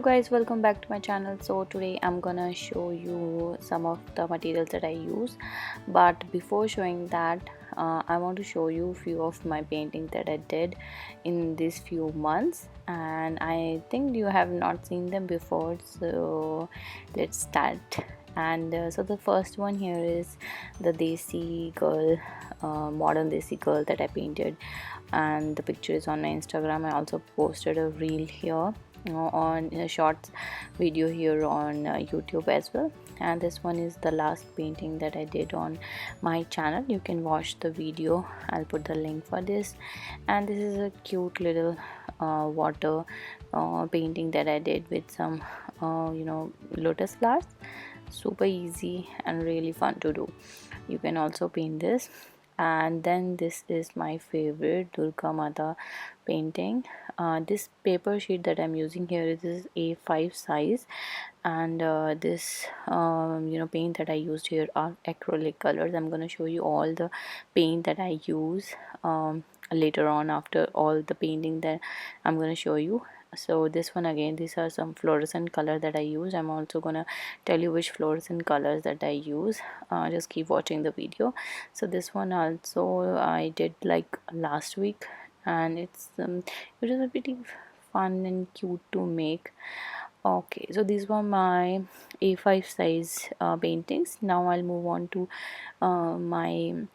guys, welcome back to my channel. So today I'm gonna show you some of the materials that I use, but before showing that, I want to show you a few of my paintings that I did in these few months, and I think you have not seen them before, so let's start. And so the first one here is the Desi girl, modern Desi girl that I painted, and the picture is on my Instagram. I also posted a reel here on a short video here on YouTube as well. And this one is the last painting that I did on my channel. You can watch the video, I'll put the link for this. And this is a cute little water painting that I did with some lotus flowers. Super easy and really fun to do. You can also paint this. And then this is my favorite Durga Mata painting. This paper sheet that I'm using here is A5 size, and this paint that I used here are acrylic colors. I'm gonna show you all the paint that I use later on after all the painting that I'm gonna show you. So this one, again, these are some fluorescent color that I use. I'm also gonna tell you which fluorescent colors that I use. Just keep watching the video. So this one also I did like last week, and it is a pretty fun and cute to make. Okay, so these were my A5 size paintings. Now I'll move on to my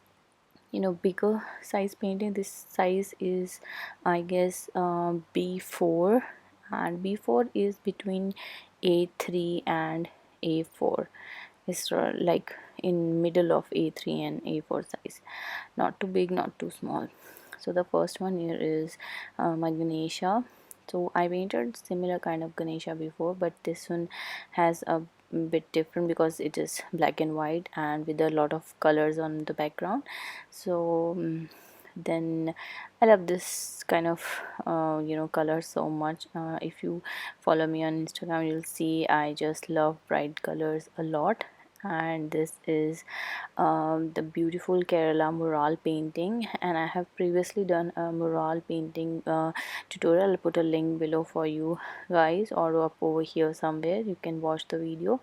bigger size painting. This size is, I guess, B4, and B4 is between A3 and A4. It's like in middle of A3 and A4 size, not too big, not too small. So the first one here is my Ganesha. So I painted similar kind of Ganesha before, but this one has a bit different because it is black and white and with a lot of colors on the background. So then I love this kind of color so much. If you follow me on Instagram, you'll see I just love bright colors a lot. And this is the beautiful Kerala mural painting, and I have previously done a mural painting tutorial. I'll put a link below for you guys, or up over here somewhere. You can watch the video.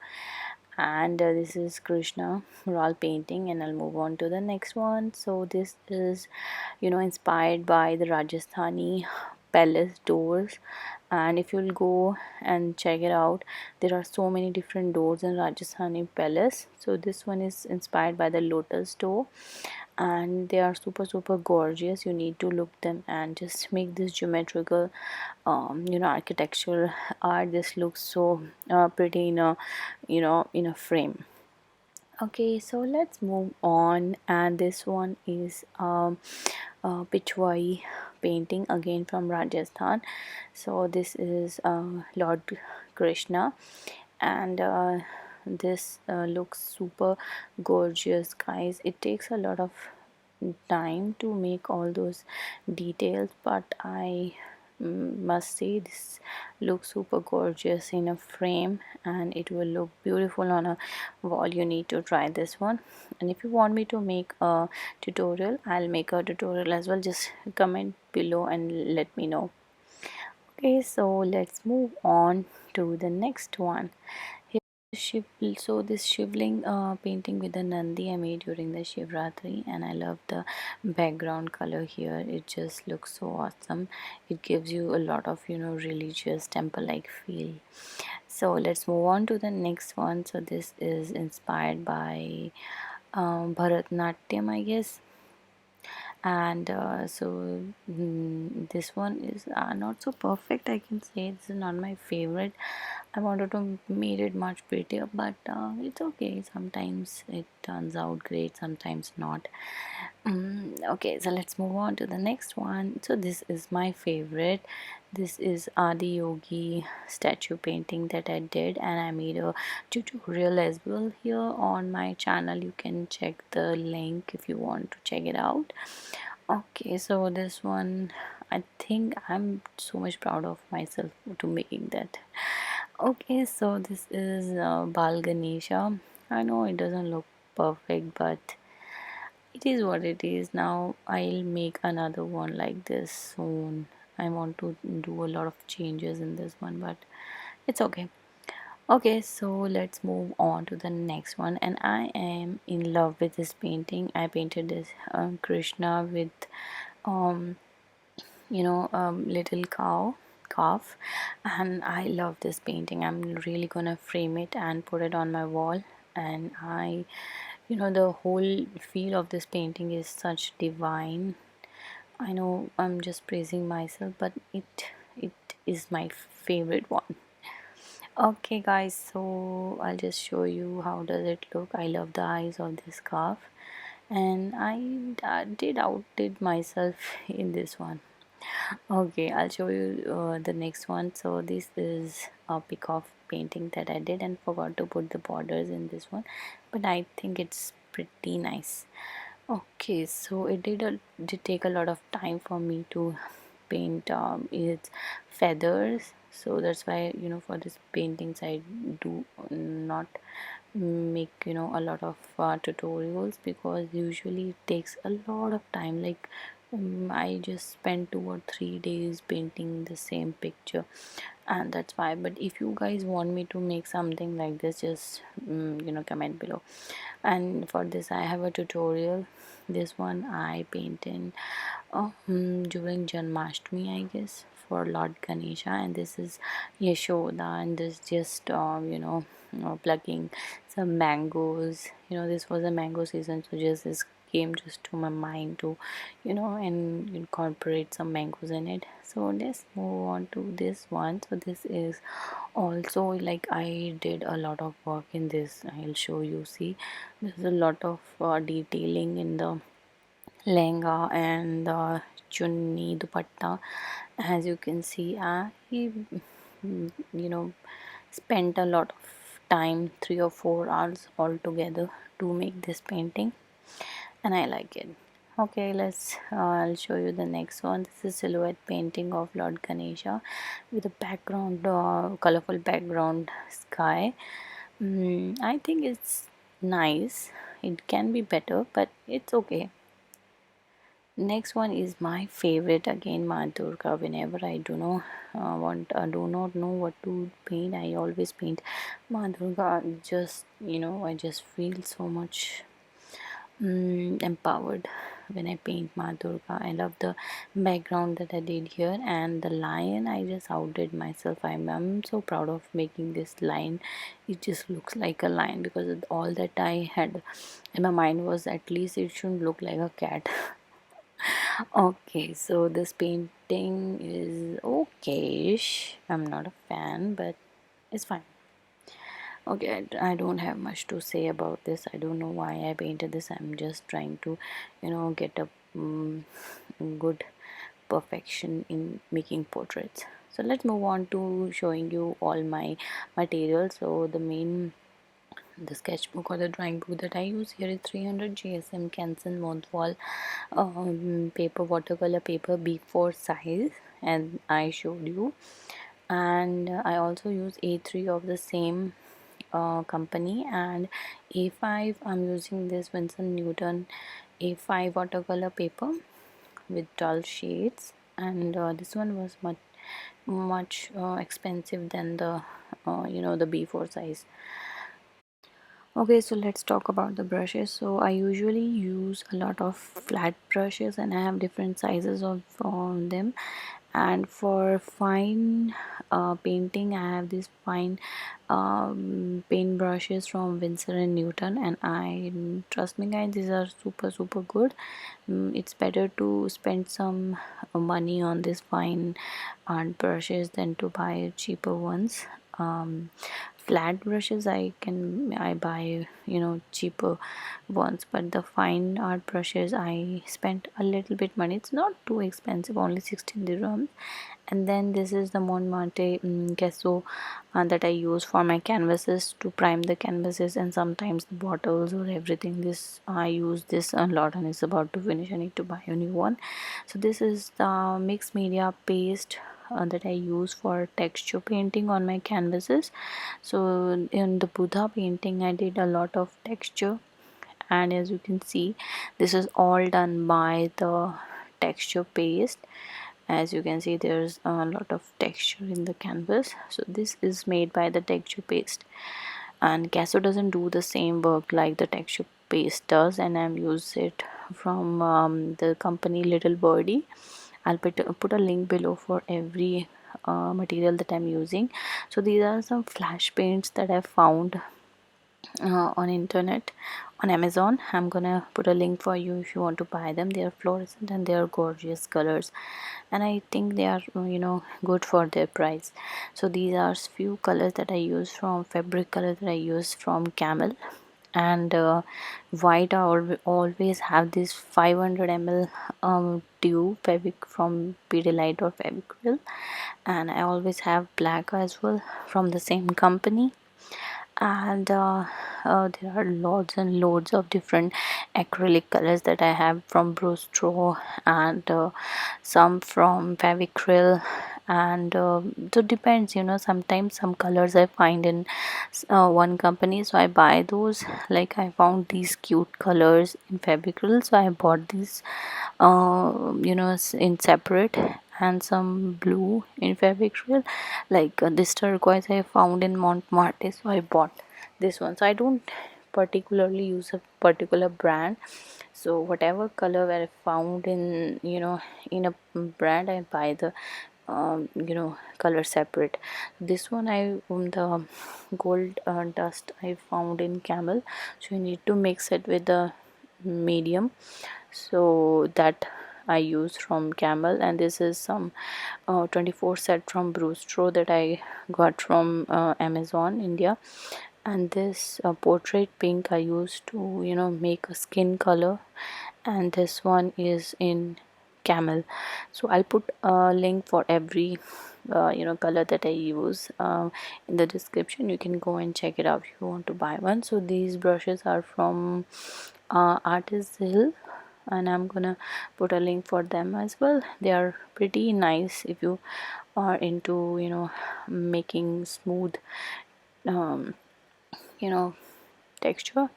And this is Krishna mural painting, and I'll move on to the next one. So this is inspired by the Rajasthani palace doors, and if you'll go and check it out, there are so many different doors in Rajasthani palace. So this one is inspired by the lotus door, and they are super gorgeous. You need to look them and just make this geometrical architectural art. This looks so pretty in a in a frame. Okay, so let's move on, and this one is Pichwai painting, again from Rajasthan. So this is Lord Krishna, and this looks super gorgeous, guys. It takes a lot of time to make all those details, but I must say this looks super gorgeous in a frame, and it will look beautiful on a wall. You need to try this one, and if you want me to make a tutorial, I'll make a tutorial as well. Just comment below and let me know. Okay, so let's move on to the next one. So this Shivling painting with the Nandi I made during the Shivratri, and I love the background color here. It just looks so awesome. It gives you a lot of religious temple like feel. So let's move on to the next one. So this is inspired by Bharatnatyam, I guess. And this one is not so perfect, I can say. This is not my favorite. I wanted to make it much prettier, but it's okay. Sometimes it turns out great, sometimes not. Okay, so let's move on to the next one. So this is my favorite. This is Adi Yogi statue painting that I did, and I made a tutorial as well here on my channel. You can check the link if you want to check it out. Okay, so this one, I think I'm so much proud of myself to making that. Okay, so this is Bal Ganesha. I know it doesn't look perfect, but it is what it is. Now I'll make another one like this soon. I want to do a lot of changes in this one, but It's okay. Okay, so let's move on to the next one. And I am in love with this painting. I painted this Krishna with um little calf, and I love this painting. I'm really gonna frame it and put it on my wall. And the whole feel of this painting is such divine. I know I'm just praising myself, but it is my favorite one. Okay guys, so I'll just show you how does it look. I love the eyes of this calf, and I did outdid myself in this one. Okay, I'll show you the next one. So this is a peacock painting that I did and forgot to put the borders in this one, but I think it's pretty nice. Okay, so did take a lot of time for me to paint its feathers. So that's why for this paintings I do not make a lot of tutorials, because usually it takes a lot of time. Like I just spent 2 or 3 days painting the same picture, and that's why. But if you guys want me to make something like this, just comment below. And for this I have a tutorial. This one I painted during Janmashtami, I guess, for Lord Ganesha. And this is Yashoda, and this just plucking some mangoes. This was a mango season, so just this came just to my mind to and incorporate some mangoes in it. So let's move on to this one. So this is also, like, I did a lot of work in this. I'll show you. See, there's a lot of detailing in the lehenga and the chunni dupatta. As you can see, I you know spent a lot of time, 3 or 4 hours altogether, to make this painting, and I like it. Okay, let's I'll show you the next one. This is silhouette painting of Lord Ganesha with a background, colorful background sky. I think it's nice. It can be better, but it's okay. Next one is my favorite again, Ma Durga. Whenever I do not know what to paint, I always paint Ma Durga. Just I just feel so much empowered when I paint Ma Durga. I love the background that I did here, and the lion, I just outdid myself. I'm so proud of making this lion. It just looks like a lion, because all that I had in my mind was at least it shouldn't look like a cat. Okay, so this painting is okay-ish. I'm not a fan, but it's fine. Okay, I don't have much to say about this. I don't know why I painted this. I'm just trying to get a good perfection in making portraits. So let's move on to showing you all my materials. So the sketchbook or the drawing book that I use here is 300 GSM Canson Montval paper, watercolor paper, B4 size, and I showed you. And I also use A3 of the same company, and A5 I'm using this Winsor Newton A5 watercolor paper with dull shades. And this one was much expensive than the the B4 size. Okay, so let's talk about the brushes. So I usually use a lot of flat brushes, and I have different sizes of them. And for fine painting, I have these fine paint brushes from Winsor and Newton, and I trust me guys, these are super good. It's better to spend some money on these fine art brushes than to buy cheaper ones. Flat brushes, I buy cheaper ones, but the fine art brushes I spent a little bit money. It's not too expensive, only 16 dirhams. And then this is the Montmartre gesso that I use for my canvases, to prime the canvases, and sometimes the bottles or everything. This I use this a lot, and it's about to finish. I need to buy a new one. So this is the mixed media paste that I use for texture painting on my canvases. So in the Buddha painting I did a lot of texture, and as you can see, this is all done by the texture paste. As you can see, there's a lot of texture in the canvas. So this is made by the Texture Paste, and Gesso doesn't do the same work like the Texture Paste does, and I'm used it from the company Little Birdie. I'll put a link below for every material that I'm using. So these are some flash paints that I found on internet, on Amazon. I'm gonna put a link for you if you want to buy them. They are fluorescent and they are gorgeous colors, and I think they are good for their price. So these are few colors that I use from fabric colors that I use from Camel. And white, I always have this 500 ml tube fabric from Pidilite or Fevicryl, and I always have black as well from the same company. And there are lots and loads of different acrylic colors that I have from Brustro, and some from Fevicryl. And so depends, sometimes some colors I find in one company, so I buy those. Like I found these cute colors in Fevicryl, so I bought these in separate, and some blue in Fevicryl, like this turquoise I found in Montmartre, so I bought this one. So I don't particularly use a particular brand, so whatever color I found in in a brand, I buy the color separate. This one I the gold dust I found in Camel, so you need to mix it with the medium, so that I use from Camel. And this is some 24 set from Brustro that I got from Amazon India. And this portrait pink I used to make a skin color, and this one is in Camel. So I'll put a link for every color that I use in the description. You can go and check it out if you want to buy one. So these brushes are from Artist Hill, and I'm gonna put a link for them as well. They are pretty nice if you are into making smooth um, you know texture.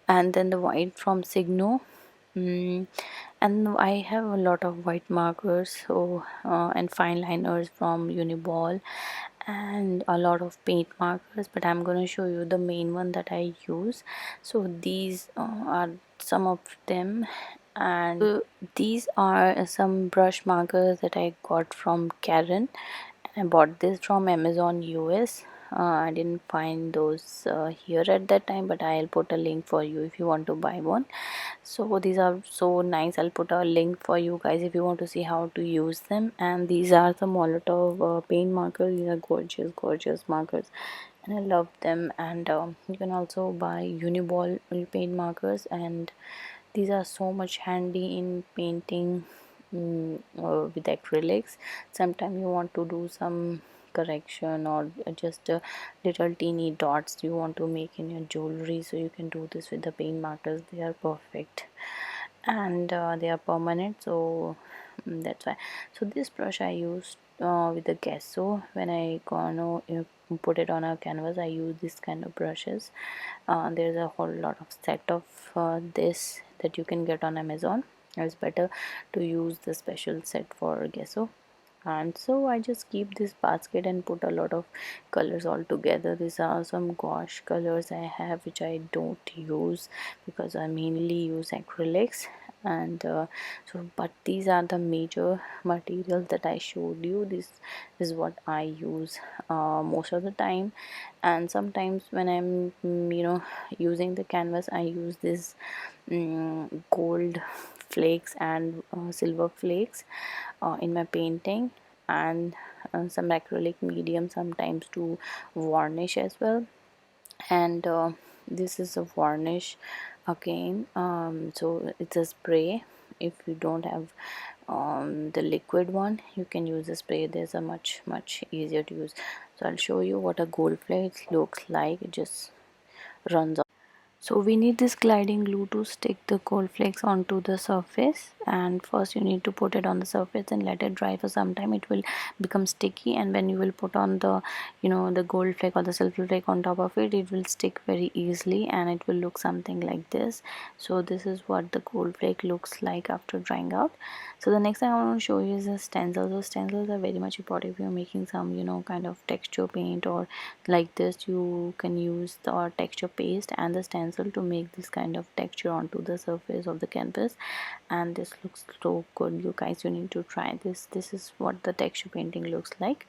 And then the white from Signo. And I have a lot of white markers, so and fine liners from Uniball, and a lot of paint markers, but I'm going to show you the main one that I use. So these are some of them. And these are some brush markers that I got from Karen. I bought this from Amazon US. I didn't find those here at that time, but I'll put a link for you if you want to buy one. So these are so nice. I'll put a link for you guys if you want to see how to use them. And these are the Molotov paint markers. These are gorgeous markers, and I love them. And you can also buy Uniball paint markers, and these are so much handy in painting with acrylics. Sometimes you want to do some correction, or just little teeny dots you want to make in your jewelry, so you can do this with the paint markers. They are perfect, and they are permanent, so that's why. So this brush I used with the Gesso. When I gonna put it on a canvas, I use this kind of brushes. There's a whole lot of set of this that you can get on Amazon. It's better to use the special set for Gesso. And so I just keep this basket and put a lot of colors all together. These are some gouache colors I have, which I don't use because I mainly use acrylics. And so but these are the major materials that I showed you. This is what I use most of the time. And sometimes when I'm using the canvas, I use this gold flakes and silver flakes in my painting, and some acrylic medium sometimes to varnish as well. And this is a varnish again. So it's a spray. If you don't have the liquid one, you can use a spray. There's a much easier to use. So I'll show you what a gold flake looks like. It just runs off. So we need this gliding glue to stick the gold flakes onto the surface. and first you need to put it on the surface and let it dry for some time. It will become sticky, and when you will put on the the gold flake or the silver flake on top of it, it will stick very easily and it will look something like this. So this is what the gold flake looks like after drying out. So the next thing I want to show you is the stencils. So stencils are very much important if you're making some kind of texture paint or like this. You can use the texture paste and the stencil to make this kind of texture onto the surface of the canvas, and this looks so good. You guys, you need to try this. This is what the texture painting looks like.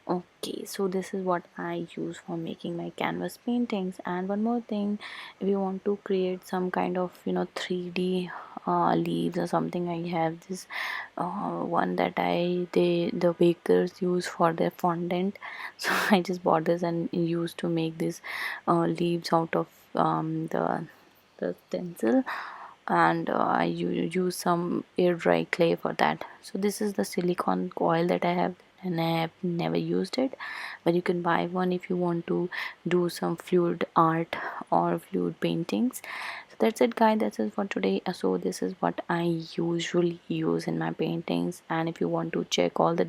Okay, so this is what I use for making my canvas paintings. And one more thing, if you want to create some kind of 3D leaves or something, I have this one that the bakers use for their fondant. So I just bought this and used to make these leaves out of the stencil, and I use some air dry clay for that. So this is the silicone coil that I have, and I have never used it, but you can buy one if you want to do some fluid art or fluid paintings. So that's it guys, that's it for today. So this is what I usually use in my paintings, and if you want to check all the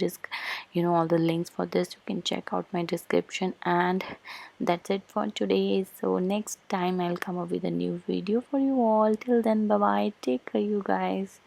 all the links for this, you can check out my description. And that's it for today. So next time I'll come up with a new video for you all. Till then, bye bye, take care you guys.